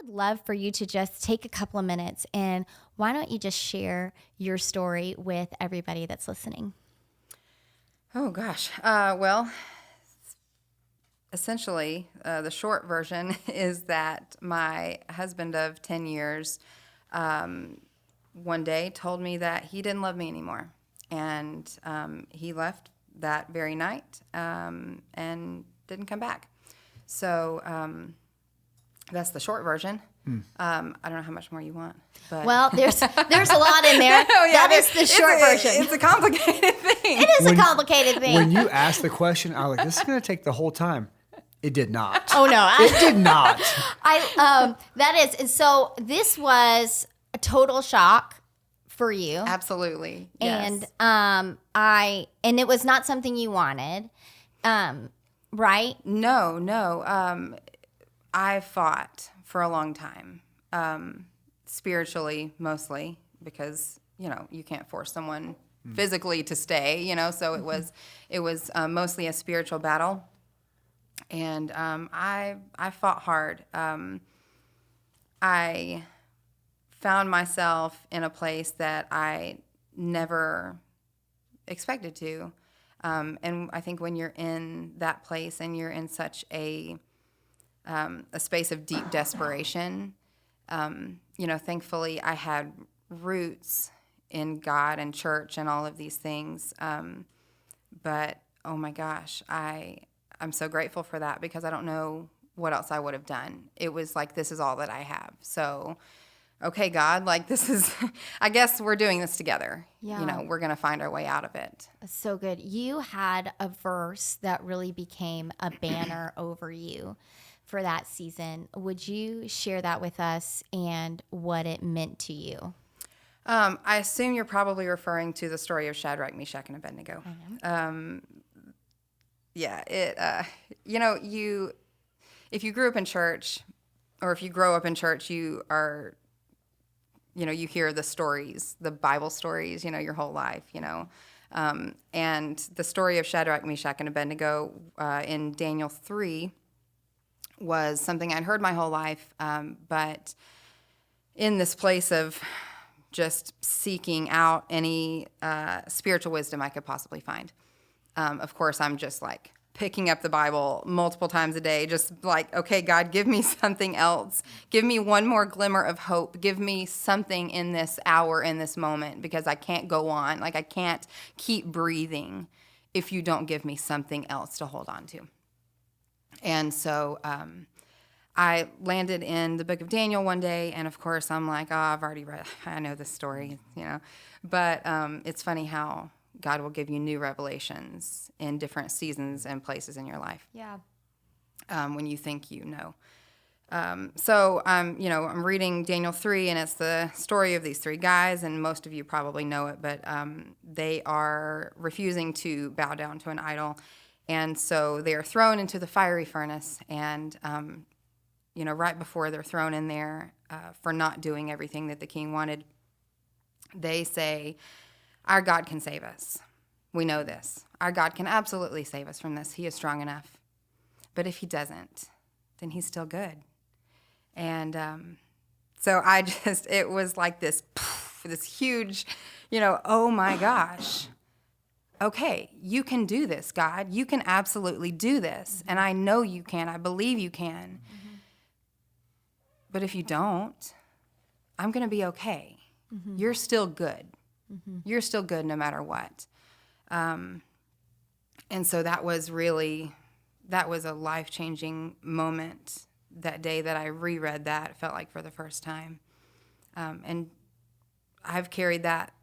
would love for you to just take a couple of minutes, and why don't you just share your story with everybody that's listening? Oh, gosh. Well, essentially, the short version is that my husband of 10 years one day told me that he didn't love me anymore. And he left that very night and didn't come back. So that's the short version. I don't know how much more you want. But Well, there's a lot in there. Oh, yeah, That is the short version. It's a complicated thing. It is a complicated thing. When you asked the question, I was like, this is going to take the whole time. It did not. Oh no, It did not. that is, and so this was a total shock for you. Absolutely. And Yes. and it was not something you wanted, right? No. I fought for a long time, spiritually mostly, because you can't force someone physically to stay. So it was mostly a spiritual battle, and I fought hard. I found myself in a place that I never expected to. And I think when you're in that place and you're in such a space of deep desperation, thankfully I had roots in God and church and all of these things. But oh my gosh, I'm so grateful for that, because I don't know what else I would have done. It was like, this is all that I have. So, okay, God, like this is, I guess we're doing this together. Yeah. We're going to find our way out of it. So good. You had a verse that really became a banner over you for that season. Would you share that with us and what it meant to you? I assume you're probably referring to the story of Shadrach, Meshach, and Abednego. Yeah, if you grew up in church, or if you grow up in church, you hear the stories, the Bible stories, your whole life, and the story of Shadrach, Meshach, and Abednego in Daniel 3 was something I'd heard my whole life, but in this place of just seeking out any spiritual wisdom I could possibly find. Of course, I'm just like picking up the Bible multiple times a day, just like, okay, God, give me something else. Give me one more glimmer of hope. Give me something in this hour, in this moment, because I can't go on. Like, I can't keep breathing if you don't give me something else to hold on to. And so I landed in the book of Daniel one day, and of course, I'm like, I've already read, I know this story, But it's funny how God will give you new revelations in different seasons and places in your life. Yeah. When you think you know. So I'm reading Daniel 3, and it's the story of these three guys, and most of you probably know it, but they are refusing to bow down to an idol. And so they are thrown into the fiery furnace, and, right before they're thrown in there for not doing everything that the king wanted, they say, our God can save us. We know this. Our God can absolutely save us from this. He is strong enough. But if he doesn't, then he's still good. And so it was like this huge, oh my gosh. Okay, you can do this, God. You can absolutely do this. And I know you can. I believe you can. Mm-hmm. But if you don't, I'm going to be okay. Mm-hmm. You're still good. Mm-hmm. You're still good no matter what. And so that was a life-changing moment that day that I reread that. It felt like for the first time. And I've carried that,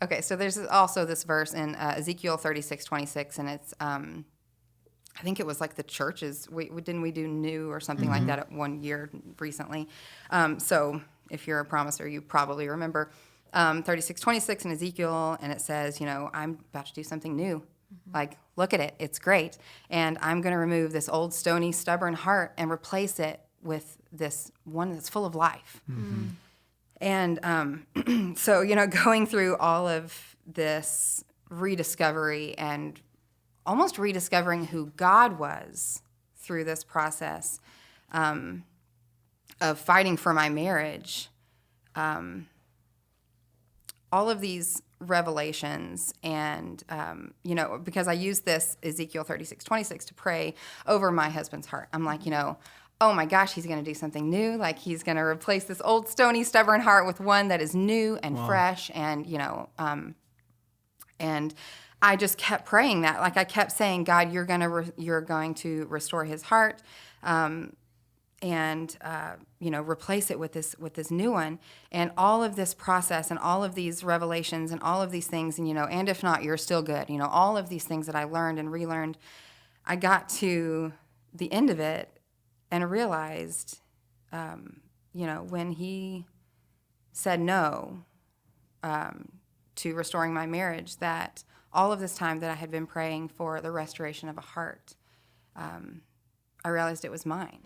okay, so there's also this verse in Ezekiel 36:26, and it's, I think it was like the churches. Didn't we do new or something like that at one year recently? So if you're a promiser, you probably remember 36:26 in Ezekiel, and it says, I'm about to do something new. Like, look at it. It's great. And I'm going to remove this old, stony, stubborn heart and replace it with this one that's full of life. Mm-hmm. And so, going through all of this rediscovery and almost rediscovering who God was through this process, of fighting for my marriage, all of these revelations and, because I use this Ezekiel 36:26 to pray over my husband's heart. I'm like, oh my gosh, he's going to do something new. Like he's going to replace this old stony, stubborn heart with one that is new and fresh. And, and I just kept praying that. Like I kept saying, God, you're going to restore his heart. And replace it with this new one, and all of this process and all of these revelations and all of these things, and if not, you're still good. All of these things that I learned and relearned, I got to the end of it and realized, when he said no to restoring my marriage, that all of this time that I had been praying for the restoration of a heart, I realized it was mine.